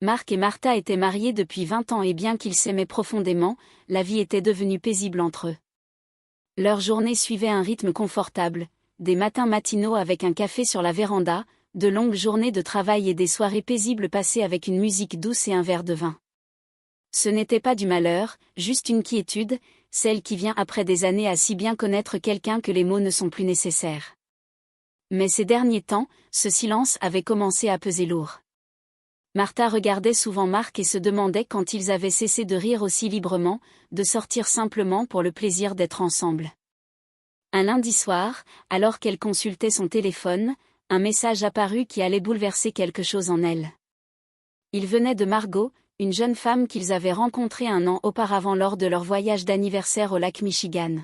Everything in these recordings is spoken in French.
Marc et Martha étaient mariés depuis 20 ans et bien qu'ils s'aimaient profondément, la vie était devenue paisible entre eux. Leur journée suivait un rythme confortable, des matins matinaux avec un café sur la véranda, de longues journées de travail et des soirées paisibles passées avec une musique douce et un verre de vin. Ce n'était pas du malheur, juste une quiétude, celle qui vient après des années à si bien connaître quelqu'un que les mots ne sont plus nécessaires. Mais ces derniers temps, ce silence avait commencé à peser lourd. Martha regardait souvent Marc et se demandait quand ils avaient cessé de rire aussi librement, de sortir simplement pour le plaisir d'être ensemble. Un lundi soir, alors qu'elle consultait son téléphone, un message apparut qui allait bouleverser quelque chose en elle. Il venait de Margot, une jeune femme qu'ils avaient rencontrée un an auparavant lors de leur voyage d'anniversaire au lac Michigan.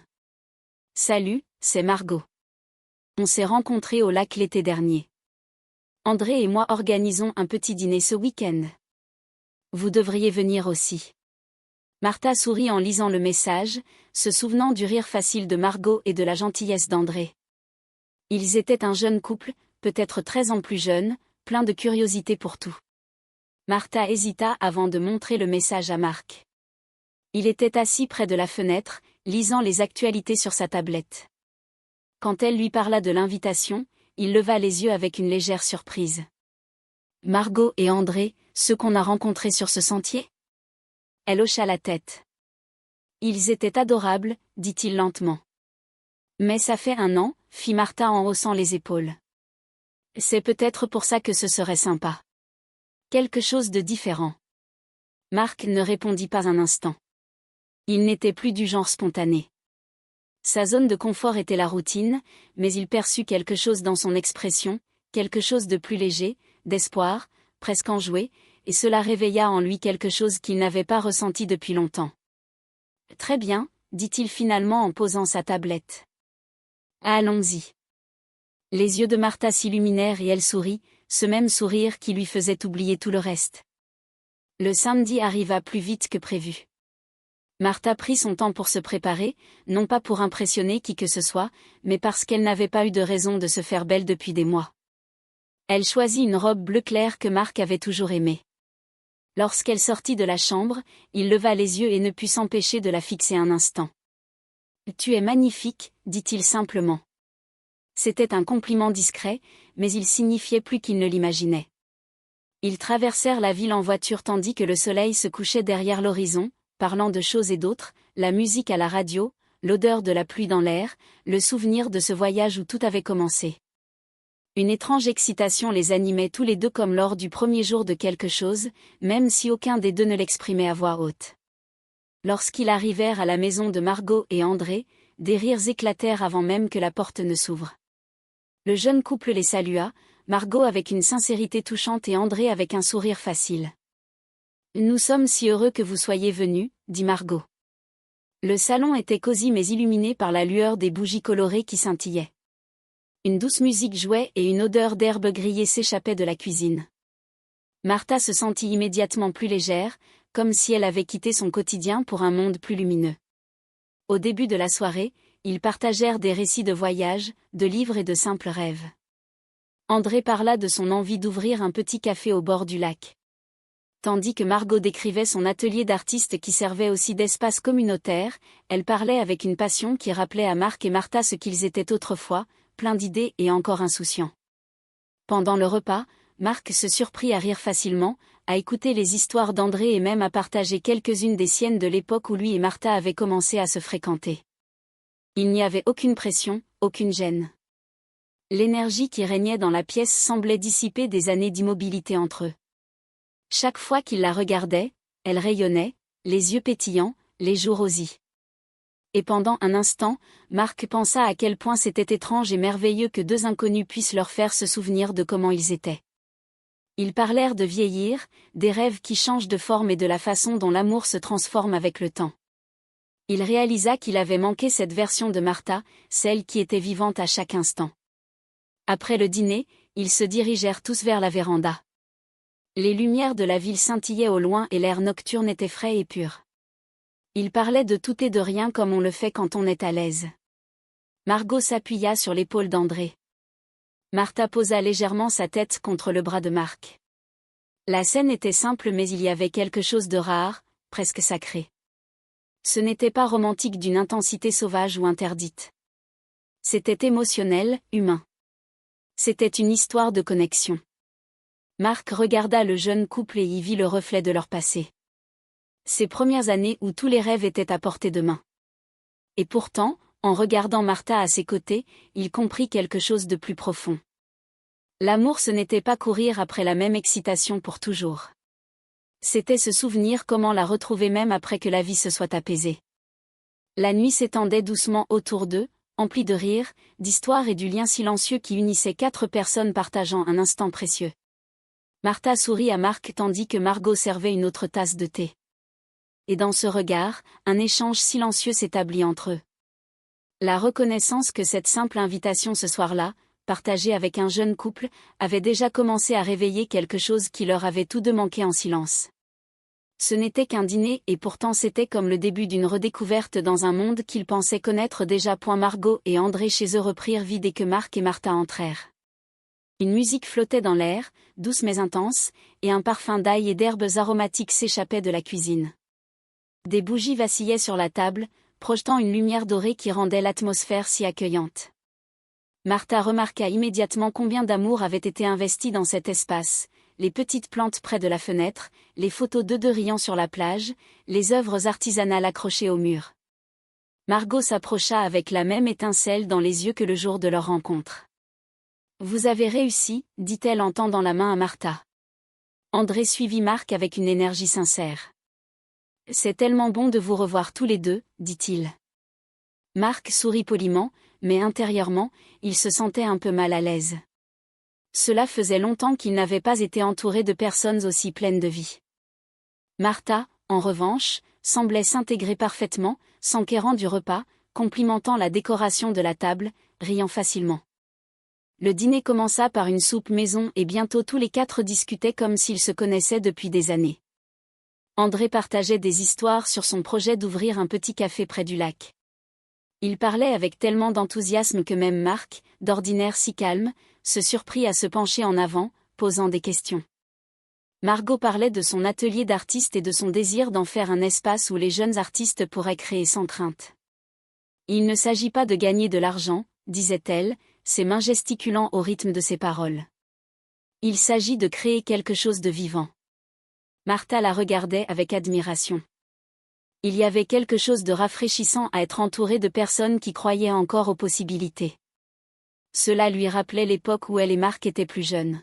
« Salut, c'est Margot. On s'est rencontrés au lac l'été dernier. André et moi organisons un petit dîner ce week-end. Vous devriez venir aussi. » Martha sourit en lisant le message, se souvenant du rire facile de Margot et de la gentillesse d'André. Ils étaient un jeune couple, peut-être 13 ans plus jeune, plein de curiosité pour tout. Martha hésita avant de montrer le message à Marc. Il était assis près de la fenêtre, lisant les actualités sur sa tablette. Quand elle lui parla de l'invitation, il leva les yeux avec une légère surprise. « Margot et André, ceux qu'on a rencontrés sur ce sentier ?» Elle hocha la tête. « Ils étaient adorables, dit-il lentement. »« Mais ça fait 1 an, fit Martha en haussant les épaules. « C'est peut-être pour ça que ce serait sympa. Quelque chose de différent. » Marc ne répondit pas un instant. Il n'était plus du genre spontané. Sa zone de confort était la routine, mais il perçut quelque chose dans son expression, quelque chose de plus léger, d'espoir, presque enjoué, et cela réveilla en lui quelque chose qu'il n'avait pas ressenti depuis longtemps. « Très bien, » dit-il finalement en posant sa tablette. « Allons-y. » Les yeux de Martha s'illuminèrent et elle sourit, ce même sourire qui lui faisait oublier tout le reste. Le samedi arriva plus vite que prévu. Martha prit son temps pour se préparer, non pas pour impressionner qui que ce soit, mais parce qu'elle n'avait pas eu de raison de se faire belle depuis des mois. Elle choisit une robe bleu clair que Marc avait toujours aimée. Lorsqu'elle sortit de la chambre, il leva les yeux et ne put s'empêcher de la fixer un instant. « Tu es magnifique, » dit-il simplement. C'était un compliment discret, mais il signifiait plus qu'il ne l'imaginait. Ils traversèrent la ville en voiture tandis que le soleil se couchait derrière l'horizon, parlant de choses et d'autres, la musique à la radio, l'odeur de la pluie dans l'air, le souvenir de ce voyage où tout avait commencé. Une étrange excitation les animait tous les deux comme lors du premier jour de quelque chose, même si aucun des deux ne l'exprimait à voix haute. Lorsqu'ils arrivèrent à la maison de Margot et André, des rires éclatèrent avant même que la porte ne s'ouvre. Le jeune couple les salua, Margot avec une sincérité touchante et André avec un sourire facile. « Nous sommes si heureux que vous soyez venus, » dit Margot. Le salon était cosy mais illuminé par la lueur des bougies colorées qui scintillaient. Une douce musique jouait et une odeur d'herbe grillée s'échappait de la cuisine. Martha se sentit immédiatement plus légère, comme si elle avait quitté son quotidien pour un monde plus lumineux. Au début de la soirée, ils partagèrent des récits de voyages, de livres et de simples rêves. André parla de son envie d'ouvrir un petit café au bord du lac. Tandis que Margot décrivait son atelier d'artiste qui servait aussi d'espace communautaire, elle parlait avec une passion qui rappelait à Marc et Martha ce qu'ils étaient autrefois, pleins d'idées et encore insouciants. Pendant le repas, Marc se surprit à rire facilement, à écouter les histoires d'André et même à partager quelques-unes des siennes de l'époque où lui et Martha avaient commencé à se fréquenter. Il n'y avait aucune pression, aucune gêne. L'énergie qui régnait dans la pièce semblait dissiper des années d'immobilité entre eux. Chaque fois qu'il la regardait, elle rayonnait, les yeux pétillants, les joues rosies. Et pendant un instant, Marc pensa à quel point c'était étrange et merveilleux que 2 inconnus puissent leur faire se souvenir de comment ils étaient. Ils parlèrent de vieillir, des rêves qui changent de forme et de la façon dont l'amour se transforme avec le temps. Il réalisa qu'il avait manqué cette version de Martha, celle qui était vivante à chaque instant. Après le dîner, ils se dirigèrent tous vers la véranda. Les lumières de la ville scintillaient au loin et l'air nocturne était frais et pur. Ils parlaient de tout et de rien comme on le fait quand on est à l'aise. Margot s'appuya sur l'épaule d'André. Martha posa légèrement sa tête contre le bras de Marc. La scène était simple mais il y avait quelque chose de rare, presque sacré. Ce n'était pas romantique d'une intensité sauvage ou interdite. C'était émotionnel, humain. C'était une histoire de connexion. Marc regarda le jeune couple et y vit le reflet de leur passé. Ces premières années où tous les rêves étaient à portée de main. Et pourtant, en regardant Martha à ses côtés, il comprit quelque chose de plus profond. L'amour ce n'était pas courir après la même excitation pour toujours. C'était se souvenir comment la retrouver même après que la vie se soit apaisée. La nuit s'étendait doucement autour d'eux, emplie de rires, d'histoires et du lien silencieux qui unissait 4 personnes partageant un instant précieux. Martha sourit à Marc tandis que Margot servait une autre tasse de thé. Et dans ce regard, un échange silencieux s'établit entre eux. La reconnaissance que cette simple invitation ce soir-là, partagée avec un jeune couple, avait déjà commencé à réveiller quelque chose qui leur avait tous deux manqué en silence. Ce n'était qu'un dîner et pourtant c'était comme le début d'une redécouverte dans un monde qu'ils pensaient connaître déjà. Margot et André chez eux reprirent vie dès que Marc et Martha entrèrent. Une musique flottait dans l'air, douce mais intense, et un parfum d'ail et d'herbes aromatiques s'échappait de la cuisine. Des bougies vacillaient sur la table, projetant une lumière dorée qui rendait l'atmosphère si accueillante. Martha remarqua immédiatement combien d'amour avait été investi dans cet espace, les petites plantes près de la fenêtre, les photos d'eux deux riant sur la plage, les œuvres artisanales accrochées au mur. Margot s'approcha avec la même étincelle dans les yeux que le jour de leur rencontre. « Vous avez réussi », dit-elle en tendant la main à Martha. André suivit Marc avec une énergie sincère. « C'est tellement bon de vous revoir tous les deux », dit-il. Marc sourit poliment, mais intérieurement, il se sentait un peu mal à l'aise. Cela faisait longtemps qu'il n'avait pas été entouré de personnes aussi pleines de vie. Martha, en revanche, semblait s'intégrer parfaitement, s'enquérant du repas, complimentant la décoration de la table, riant facilement. Le dîner commença par une soupe maison et bientôt tous les 4 discutaient comme s'ils se connaissaient depuis des années. André partageait des histoires sur son projet d'ouvrir un petit café près du lac. Il parlait avec tellement d'enthousiasme que même Marc, d'ordinaire si calme, se surprit à se pencher en avant, posant des questions. Margot parlait de son atelier d'artiste et de son désir d'en faire un espace où les jeunes artistes pourraient créer sans crainte. Il ne s'agit pas de gagner de l'argent, disait-elle, ses mains gesticulant au rythme de ses paroles. Il s'agit de créer quelque chose de vivant. Martha la regardait avec admiration. Il y avait quelque chose de rafraîchissant à être entourée de personnes qui croyaient encore aux possibilités. Cela lui rappelait l'époque où elle et Marc étaient plus jeunes.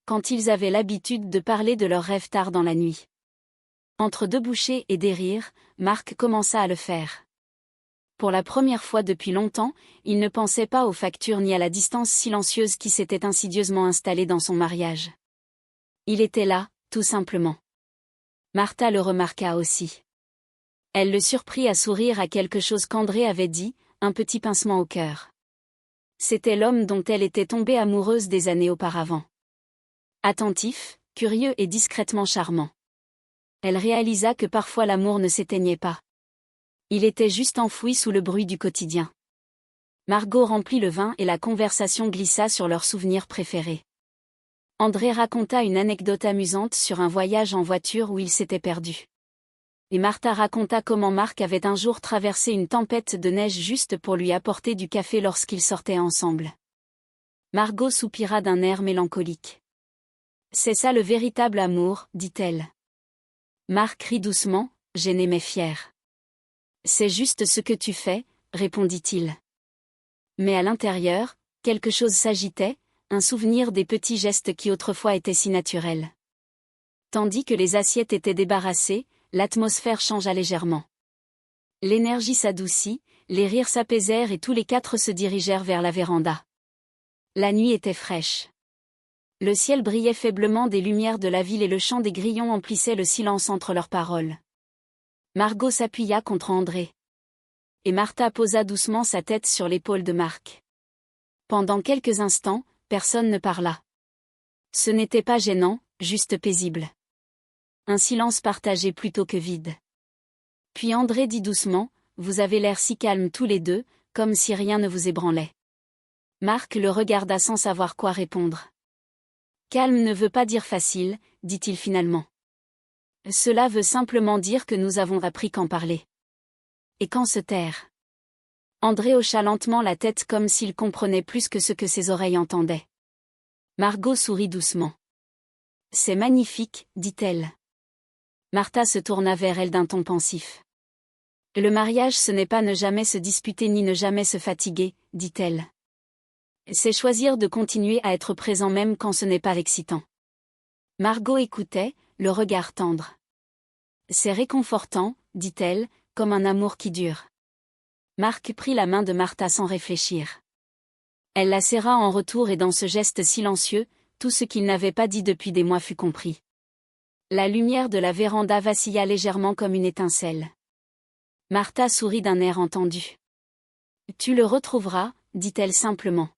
Quand ils avaient l'habitude de parler de leurs rêves tard dans la nuit. Entre 2 bouchées et des rires, Marc commença à le faire. Pour la première fois depuis longtemps, il ne pensait pas aux factures ni à la distance silencieuse qui s'était insidieusement installée dans son mariage. Il était là, tout simplement. Martha le remarqua aussi. Elle le surprit à sourire à quelque chose qu'André avait dit, un petit pincement au cœur. C'était l'homme dont elle était tombée amoureuse des années auparavant. Attentif, curieux et discrètement charmant. Elle réalisa que parfois l'amour ne s'éteignait pas. Il était juste enfoui sous le bruit du quotidien. Margot remplit le vin et la conversation glissa sur leurs souvenirs préférés. André raconta une anecdote amusante sur un voyage en voiture où il s'était perdu. Et Martha raconta comment Marc avait un jour traversé une tempête de neige juste pour lui apporter du café lorsqu'ils sortaient ensemble. Margot soupira d'un air mélancolique. « C'est ça le véritable amour, dit-elle. » Marc rit doucement, gêné mais fier. « C'est juste ce que tu fais, » répondit-il. Mais à l'intérieur, quelque chose s'agitait, un souvenir des petits gestes qui autrefois étaient si naturels. Tandis que les assiettes étaient débarrassées, l'atmosphère changea légèrement. L'énergie s'adoucit, les rires s'apaisèrent et tous les 4 se dirigèrent vers la véranda. La nuit était fraîche. Le ciel brillait faiblement des lumières de la ville et le chant des grillons emplissait le silence entre leurs paroles. Margot s'appuya contre André. Et Martha posa doucement sa tête sur l'épaule de Marc. Pendant quelques instants, personne ne parla. Ce n'était pas gênant, juste paisible. Un silence partagé plutôt que vide. Puis André dit doucement, « Vous avez l'air si calmes tous les deux, comme si rien ne vous ébranlait. » Marc le regarda sans savoir quoi répondre. Calme ne veut pas dire facile, dit-il finalement. Cela veut simplement dire que nous avons appris qu'en parler. Et quand se taire. André hocha lentement la tête comme s'il comprenait plus que ce que ses oreilles entendaient. Margot sourit doucement. C'est magnifique, dit-elle. Martha se tourna vers elle d'un ton pensif. Le mariage ce n'est pas ne jamais se disputer ni ne jamais se fatiguer, dit-elle. C'est choisir de continuer à être présent même quand ce n'est pas excitant. Margot écoutait, le regard tendre. C'est réconfortant, dit-elle, comme un amour qui dure. Marc prit la main de Martha sans réfléchir. Elle la serra en retour et dans ce geste silencieux, tout ce qu'il n'avait pas dit depuis des mois fut compris. La lumière de la véranda vacilla légèrement comme une étincelle. Martha sourit d'un air entendu. Tu le retrouveras, dit-elle simplement.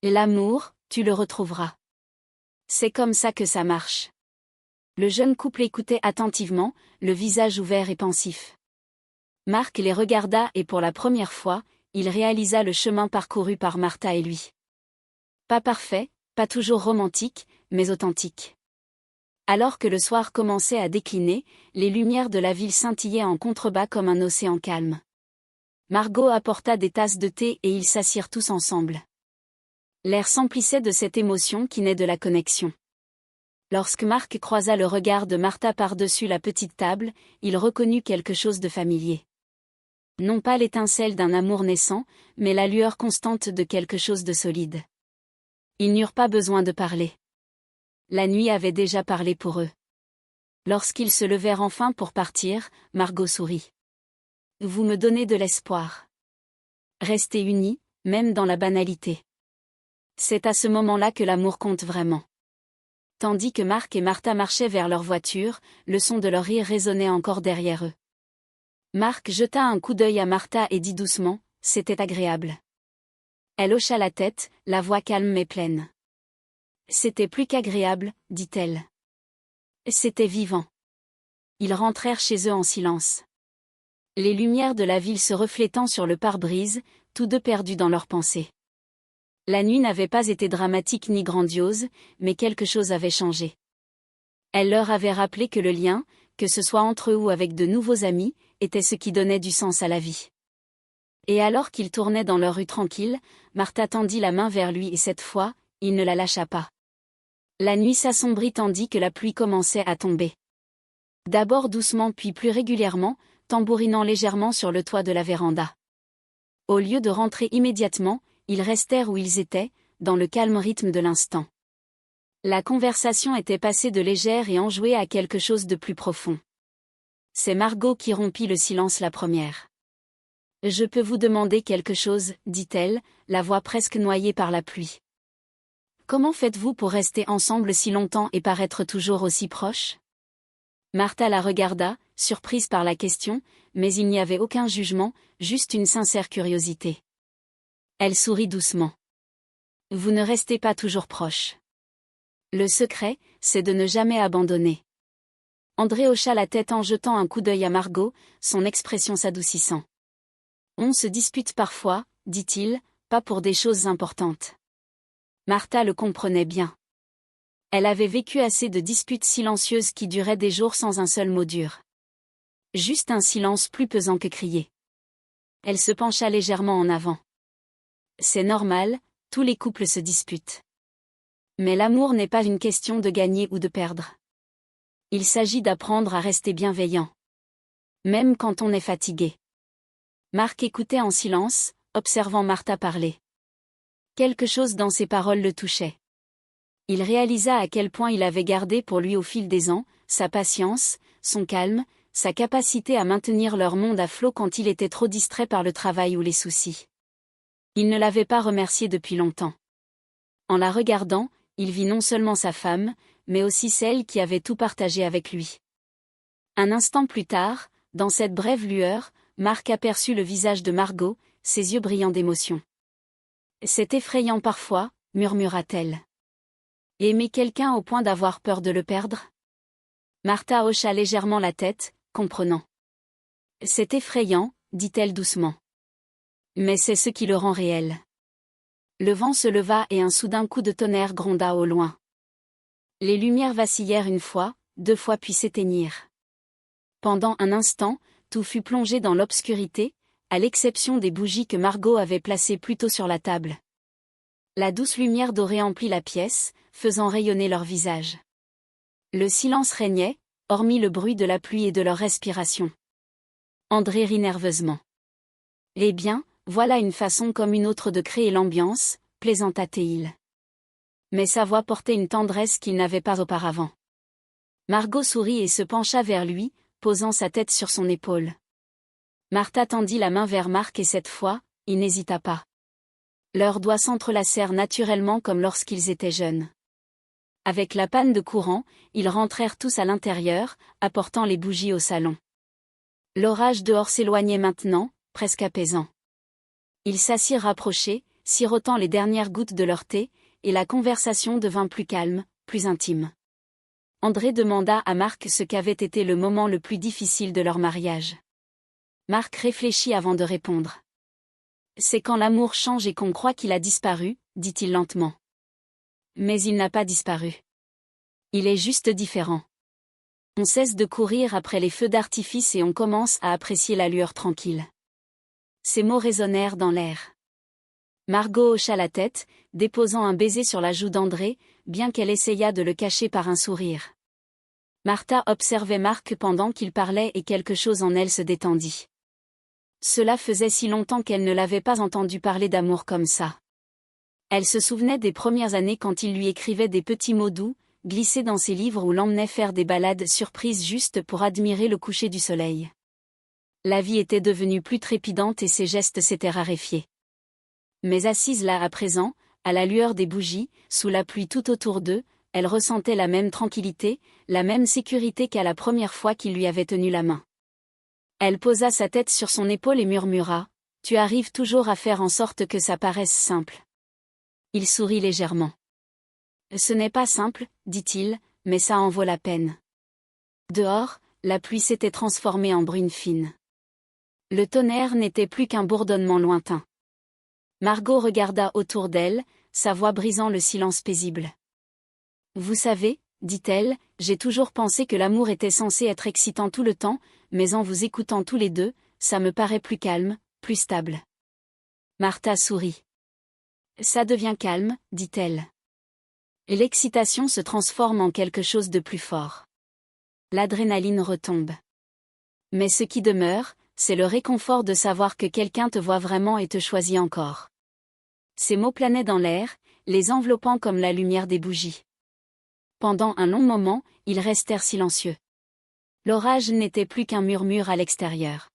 L'amour, tu le retrouveras. C'est comme ça que ça marche. Le jeune couple écoutait attentivement, le visage ouvert et pensif. Marc les regarda et pour la première fois, il réalisa le chemin parcouru par Martha et lui. Pas parfait, pas toujours romantique, mais authentique. Alors que le soir commençait à décliner, les lumières de la ville scintillaient en contrebas comme un océan calme. Margot apporta des tasses de thé et ils s'assirent tous ensemble. L'air s'emplissait de cette émotion qui naît de la connexion. Lorsque Marc croisa le regard de Martha par-dessus la petite table, il reconnut quelque chose de familier. Non pas l'étincelle d'un amour naissant, mais la lueur constante de quelque chose de solide. Ils n'eurent pas besoin de parler. La nuit avait déjà parlé pour eux. Lorsqu'ils se levèrent enfin pour partir, Margot sourit. Vous me donnez de l'espoir. Restez unis, même dans la banalité. C'est à ce moment-là que l'amour compte vraiment. Tandis que Marc et Martha marchaient vers leur voiture, le son de leur rire résonnait encore derrière eux. Marc jeta un coup d'œil à Martha et dit doucement, « C'était agréable. » Elle hocha la tête, la voix calme mais pleine. « C'était plus qu'agréable, dit-elle. C'était vivant. » Ils rentrèrent chez eux en silence. Les lumières de la ville se reflétant sur le pare-brise, tous deux perdus dans leurs pensées. La nuit n'avait pas été dramatique ni grandiose, mais quelque chose avait changé. Elle leur avait rappelé que le lien, que ce soit entre eux ou avec de nouveaux amis, était ce qui donnait du sens à la vie. Et alors qu'ils tournaient dans leur rue tranquille, Martha tendit la main vers lui et cette fois, il ne la lâcha pas. La nuit s'assombrit tandis que la pluie commençait à tomber. D'abord doucement puis plus régulièrement, tambourinant légèrement sur le toit de la véranda. Au lieu de rentrer immédiatement, ils restèrent où ils étaient, dans le calme rythme de l'instant. La conversation était passée de légère et enjouée à quelque chose de plus profond. C'est Margot qui rompit le silence la première. « Je peux vous demander quelque chose, dit-elle, la voix presque noyée par la pluie. Comment faites-vous pour rester ensemble si longtemps et paraître toujours aussi proches ?» Martha la regarda, surprise par la question, mais il n'y avait aucun jugement, juste une sincère curiosité. Elle sourit doucement. « Vous ne restez pas toujours proches. Le secret, c'est de ne jamais abandonner. » André hocha la tête en jetant un coup d'œil à Margot, son expression s'adoucissant. « On se dispute parfois, dit-il, pas pour des choses importantes. » Martha le comprenait bien. Elle avait vécu assez de disputes silencieuses qui duraient des jours sans un seul mot dur. Juste un silence plus pesant que crier. Elle se pencha légèrement en avant. C'est normal, tous les couples se disputent. Mais l'amour n'est pas une question de gagner ou de perdre. Il s'agit d'apprendre à rester bienveillant. Même quand on est fatigué. Marc écoutait en silence, observant Martha parler. Quelque chose dans ses paroles le touchait. Il réalisa à quel point il avait gardé pour lui au fil des ans, sa patience, son calme, sa capacité à maintenir leur monde à flot quand il était trop distrait par le travail ou les soucis. Il ne l'avait pas remercié depuis longtemps. En la regardant, il vit non seulement sa femme, mais aussi celle qui avait tout partagé avec lui. Un instant plus tard, dans cette brève lueur, Marc aperçut le visage de Margot, ses yeux brillants d'émotion. « C'est effrayant parfois, murmura-t-elle. Aimer quelqu'un au point d'avoir peur de le perdre ?» Martha hocha légèrement la tête, comprenant. « C'est effrayant, dit-elle doucement. Mais c'est ce qui le rend réel. » Le vent se leva et un soudain coup de tonnerre gronda au loin. Les lumières vacillèrent une fois, deux fois puis s'éteignirent. Pendant un instant, tout fut plongé dans l'obscurité, à l'exception des bougies que Margot avait placées plus tôt sur la table. La douce lumière dorée emplit la pièce, faisant rayonner leurs visages. Le silence régnait, hormis le bruit de la pluie et de leur respiration. André rit nerveusement. Eh bien, voilà une façon comme une autre de créer l'ambiance, plaisanta-t-il. Mais sa voix portait une tendresse qu'il n'avait pas auparavant. Margot sourit et se pencha vers lui, posant sa tête sur son épaule. Martha tendit la main vers Marc et cette fois, il n'hésita pas. Leurs doigts s'entrelacèrent naturellement comme lorsqu'ils étaient jeunes. Avec la panne de courant, ils rentrèrent tous à l'intérieur, apportant les bougies au salon. L'orage dehors s'éloignait maintenant, presque apaisant. Ils s'assirent rapprochés, sirotant les dernières gouttes de leur thé, et la conversation devint plus calme, plus intime. André demanda à Marc ce qu'avait été le moment le plus difficile de leur mariage. Marc réfléchit avant de répondre. C'est quand l'amour change et qu'on croit qu'il a disparu, dit-il lentement. Mais il n'a pas disparu. Il est juste différent. On cesse de courir après les feux d'artifice et on commence à apprécier la lueur tranquille. Ces mots résonnèrent dans l'air. Margot hocha la tête, déposant un baiser sur la joue d'André, bien qu'elle essayât de le cacher par un sourire. Martha observait Marc pendant qu'il parlait et quelque chose en elle se détendit. Cela faisait si longtemps qu'elle ne l'avait pas entendu parler d'amour comme ça. Elle se souvenait des premières années quand il lui écrivait des petits mots doux, glissés dans ses livres ou l'emmenait faire des balades surprises juste pour admirer le coucher du soleil. La vie était devenue plus trépidante et ses gestes s'étaient raréfiés. Mais assise là à présent, à la lueur des bougies, sous la pluie tout autour d'eux, elle ressentait la même tranquillité, la même sécurité qu'à la première fois qu'il lui avait tenu la main. Elle posa sa tête sur son épaule et murmura « Tu arrives toujours à faire en sorte que ça paraisse simple. » Il sourit légèrement. « Ce n'est pas simple, dit-il, mais ça en vaut la peine. » Dehors, la pluie s'était transformée en bruine fine. Le tonnerre n'était plus qu'un bourdonnement lointain. Margot regarda autour d'elle, sa voix brisant le silence paisible. « Vous savez, dit-elle, j'ai toujours pensé que l'amour était censé être excitant tout le temps, mais en vous écoutant tous les deux, ça me paraît plus calme, plus stable. » Martha sourit. « Ça devient calme, dit-elle. Et l'excitation se transforme en quelque chose de plus fort. L'adrénaline retombe. Mais ce qui demeure, c'est le réconfort de savoir que quelqu'un te voit vraiment et te choisit encore. » Ces mots planaient dans l'air, les enveloppant comme la lumière des bougies. Pendant un long moment, ils restèrent silencieux. L'orage n'était plus qu'un murmure à l'extérieur.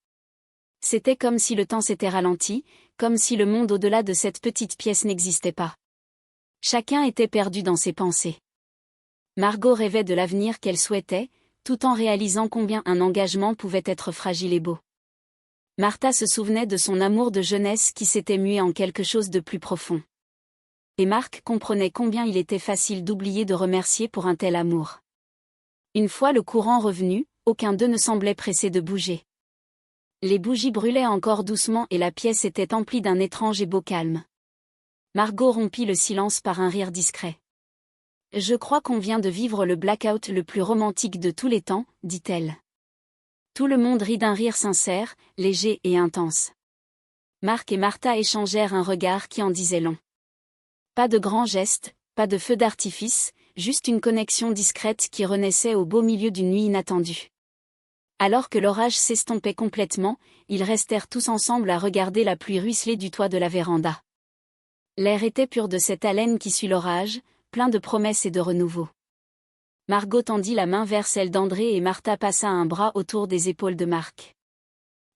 C'était comme si le temps s'était ralenti, comme si le monde au-delà de cette petite pièce n'existait pas. Chacun était perdu dans ses pensées. Margot rêvait de l'avenir qu'elle souhaitait, tout en réalisant combien un engagement pouvait être fragile et beau. Martha se souvenait de son amour de jeunesse qui s'était mué en quelque chose de plus profond. Et Marc comprenait combien il était facile d'oublier de remercier pour un tel amour. Une fois le courant revenu, aucun d'eux ne semblait pressé de bouger. Les bougies brûlaient encore doucement et la pièce était emplie d'un étrange et beau calme. Margot rompit le silence par un rire discret. « Je crois qu'on vient de vivre le blackout le plus romantique de tous les temps, dit-elle. » Tout le monde rit d'un rire sincère, léger et intense. Marc et Martha échangèrent un regard qui en disait long. Pas de grands gestes, pas de feu d'artifice, juste une connexion discrète qui renaissait au beau milieu d'une nuit inattendue. Alors que l'orage s'estompait complètement, ils restèrent tous ensemble à regarder la pluie ruisseler du toit de la véranda. L'air était pur de cette haleine qui suit l'orage, plein de promesses et de renouveau. Margot tendit la main vers celle d'André et Martha passa un bras autour des épaules de Marc.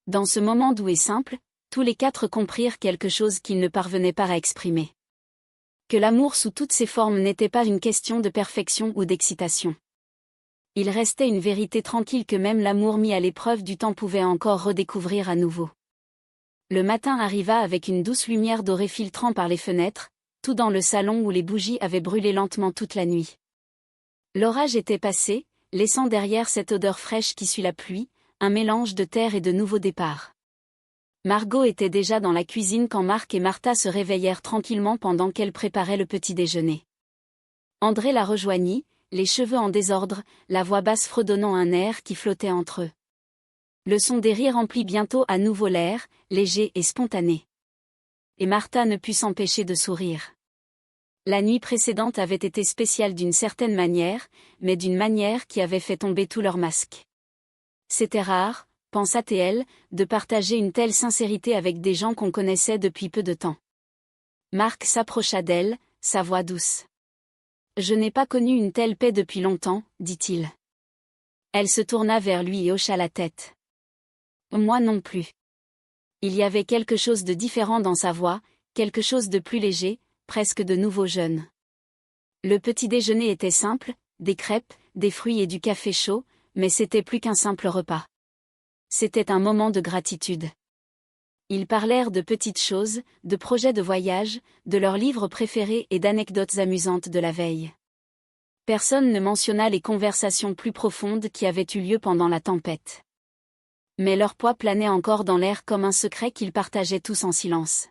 Dans ce moment doux et simple, tous les quatre comprirent quelque chose qu'ils ne parvenaient pas à exprimer. Que l'amour sous toutes ses formes n'était pas une question de perfection ou d'excitation. Il restait une vérité tranquille que même l'amour mis à l'épreuve du temps pouvait encore redécouvrir à nouveau. Le matin arriva avec une douce lumière dorée filtrant par les fenêtres, tout dans le salon où les bougies avaient brûlé lentement toute la nuit. L'orage était passé, laissant derrière cette odeur fraîche qui suit la pluie, un mélange de terre et de nouveaux départs. Margot était déjà dans la cuisine quand Marc et Martha se réveillèrent tranquillement pendant qu'elle préparait le petit déjeuner. André la rejoignit, les cheveux en désordre, la voix basse fredonnant un air qui flottait entre eux. Le son des rires remplit bientôt à nouveau l'air, léger et spontané. Et Martha ne put s'empêcher de sourire. La nuit précédente avait été spéciale d'une certaine manière, mais d'une manière qui avait fait tomber tous leurs masques. C'était rare, pensa T.L., de partager une telle sincérité avec des gens qu'on connaissait depuis peu de temps. Marc s'approcha d'elle, sa voix douce. « Je n'ai pas connu une telle paix depuis longtemps, dit-il. » Elle se tourna vers lui et hocha la tête. « Moi non plus. » Il y avait quelque chose de différent dans sa voix, quelque chose de plus léger, presque de nouveau jeune. Le petit déjeuner était simple, des crêpes, des fruits et du café chaud, mais c'était plus qu'un simple repas. C'était un moment de gratitude. Ils parlèrent de petites choses, de projets de voyage, de leurs livres préférés et d'anecdotes amusantes de la veille. Personne ne mentionna les conversations plus profondes qui avaient eu lieu pendant la tempête. Mais leur poids planait encore dans l'air comme un secret qu'ils partageaient tous en silence.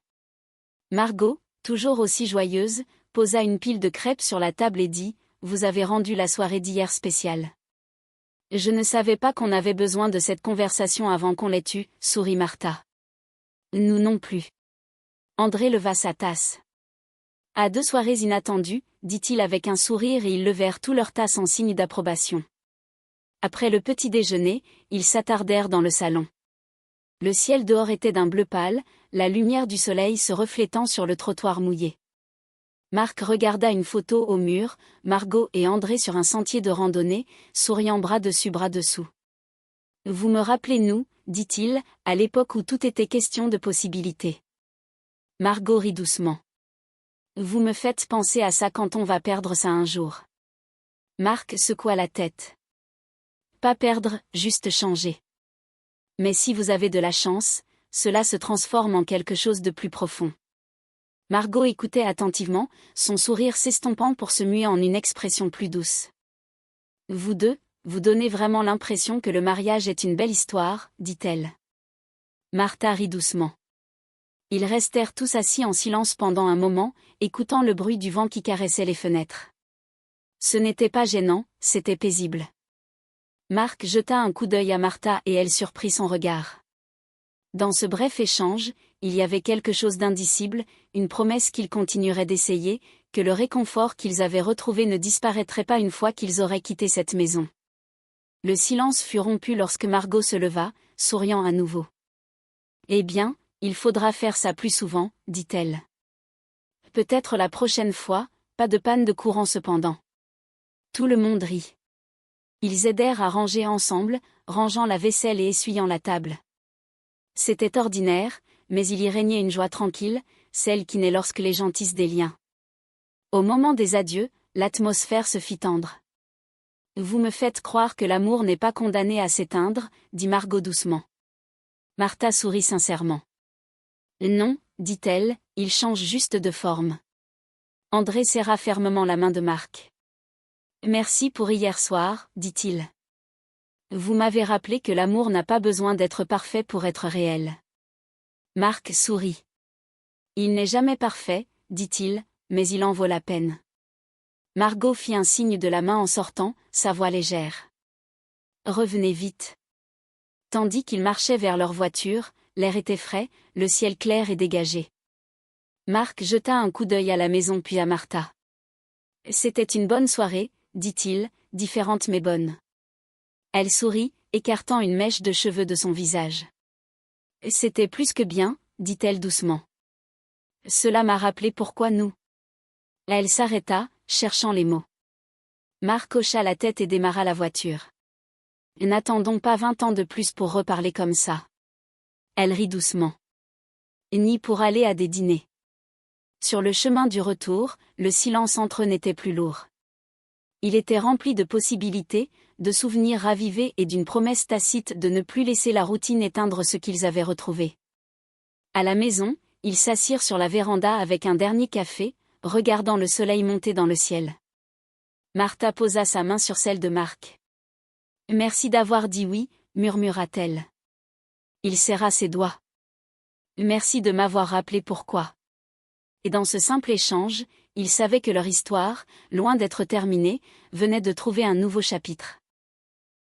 Margot, toujours aussi joyeuse, posa une pile de crêpes sur la table et dit « Vous avez rendu la soirée d'hier spéciale. » Je ne savais pas qu'on avait besoin de cette conversation avant qu'on l'ait eue, sourit Martha. Nous non plus. André leva sa tasse. À 2 soirées inattendues, dit-il avec un sourire et ils levèrent tous leurs tasses en signe d'approbation. Après le petit déjeuner, ils s'attardèrent dans le salon. Le ciel dehors était d'un bleu pâle, la lumière du soleil se reflétant sur le trottoir mouillé. Marc regarda une photo au mur, Margot et André sur un sentier de randonnée, souriant bras dessus bras dessous. « Vous me rappelez nous, dit-il, à l'époque où tout était question de possibilités. » Margot rit doucement. « Vous me faites penser à ça quand on va perdre ça un jour. » Marc secoua la tête. « Pas perdre, juste changer. Mais si vous avez de la chance, cela se transforme en quelque chose de plus profond. » Margot écoutait attentivement, son sourire s'estompant pour se muer en une expression plus douce. « Vous deux, vous donnez vraiment l'impression que le mariage est une belle histoire, dit-elle. » Martha rit doucement. Ils restèrent tous assis en silence pendant un moment, écoutant le bruit du vent qui caressait les fenêtres. Ce n'était pas gênant, c'était paisible. Marc jeta un coup d'œil à Martha et elle surprit son regard. Dans ce bref échange, il y avait quelque chose d'indicible, une promesse qu'ils continueraient d'essayer, que le réconfort qu'ils avaient retrouvé ne disparaîtrait pas une fois qu'ils auraient quitté cette maison. Le silence fut rompu lorsque Margot se leva, souriant à nouveau. « Eh bien, il faudra faire ça plus souvent, dit-elle. Peut-être la prochaine fois, pas de panne de courant cependant. » Tout le monde rit. Ils aidèrent à ranger ensemble, rangeant la vaisselle et essuyant la table. C'était ordinaire, mais il y régnait une joie tranquille, celle qui naît lorsque les gens tissent des liens. Au moment des adieux, l'atmosphère se fit tendre. « Vous me faites croire que l'amour n'est pas condamné à s'éteindre, » dit Margot doucement. Martha sourit sincèrement. « Non, dit-elle, il change juste de forme. » André serra fermement la main de Marc. « Merci pour hier soir, dit-il. Vous m'avez rappelé que l'amour n'a pas besoin d'être parfait pour être réel. » Marc sourit. « Il n'est jamais parfait, dit-il, mais il en vaut la peine. » Margot fit un signe de la main en sortant, sa voix légère. « Revenez vite. » Tandis qu'ils marchaient vers leur voiture, l'air était frais, le ciel clair et dégagé. Marc jeta un coup d'œil à la maison puis à Martha. « C'était une bonne soirée, dit-il, différente mais bonne. » Elle sourit, écartant une mèche de cheveux de son visage. « C'était plus que bien, dit-elle doucement. Cela m'a rappelé pourquoi nous. » Elle s'arrêta, cherchant les mots. Marc hocha la tête et démarra la voiture. « N'attendons pas 20 ans de plus pour reparler comme ça. » Elle rit doucement. « Ni pour aller à des dîners. » Sur le chemin du retour, le silence entre eux n'était plus lourd. Il était rempli de possibilités, de souvenirs ravivés et d'une promesse tacite de ne plus laisser la routine éteindre ce qu'ils avaient retrouvé. À la maison, ils s'assirent sur la véranda avec un dernier café, regardant le soleil monter dans le ciel. Martha posa sa main sur celle de Marc. « Merci d'avoir dit oui, » murmura-t-elle. Il serra ses doigts. « Merci de m'avoir rappelé pourquoi. » Et dans ce simple échange, ils savaient que leur histoire, loin d'être terminée, venait de trouver un nouveau chapitre.